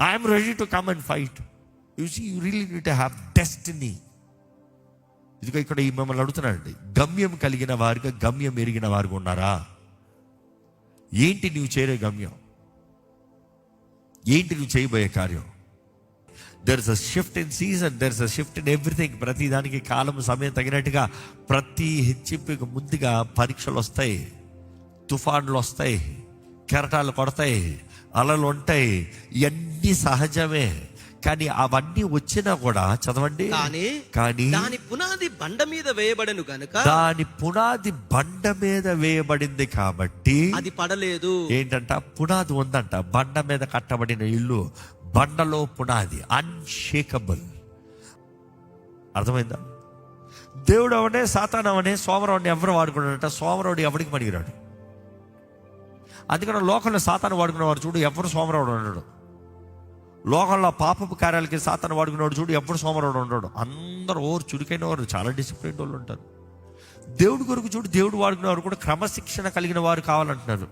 I'm ready to come and fight. You see, you really need to have destiny. ఇదిగో ఇక్కడ ఈ మిమ్మల్ని అడుగుతున్నాడండి, గమ్యం కలిగిన వారుగా, గమ్యం ఎరిగిన వారుగా ఉన్నారా? ఏంటి నువ్వు చేరే గమ్యం? ఏంటి నువ్వు చేయబోయే కార్యం? There is a shift in season, there is a shift in everything. ప్రతి దానికి కాలం, సమయం తగినట్టుగా ప్రతి హెచ్చింపుకి ముందుగా పరీక్షలు వస్తాయి, తుఫాన్లు వస్తాయి, కెరటాలు కొడతాయి, అలలు ఉంటాయి. ఇవన్నీ సహజమే. కానీ అవన్నీ వచ్చినా కూడా, చదవండి, కానీ దాని పునాది బండ మీద వేయబడను గనుక, దాని పునాది బండ మీద వేయబడింది కాబట్టి అది పడలేదు. ఏంటంట? పునాది ఉందంట. బండ మీద కట్టబడిన ఇల్లు, బండలో పునాది, అన్షేకబుల్. అర్థమైందా? దేవుడు అవనే, సాతాను అవనే, సోమరావుడిని ఎవరు వాడుకున్నాడంట? సోమరావుడు ఎవరికి పనికిరాడు. అందుకని లోకంలో సాతాను వాడుకునేవారు చూడు, ఎవరు సోమరావుడు ఉండడు. లోకంలో పాపపు కార్యాలకి సాతాను వాడుకునేవాడు చూడు, ఎవరు సోమరావుడు ఉండడు. అందరూ చురుకైన వారు, చాలా డిసిప్లిన్ వాళ్ళు ఉంటారు. దేవుడి కొరకు చూడు, దేవుడు వాడుకునేవారు కూడా క్రమశిక్షణ కలిగిన వారు కావాలంటున్నారు.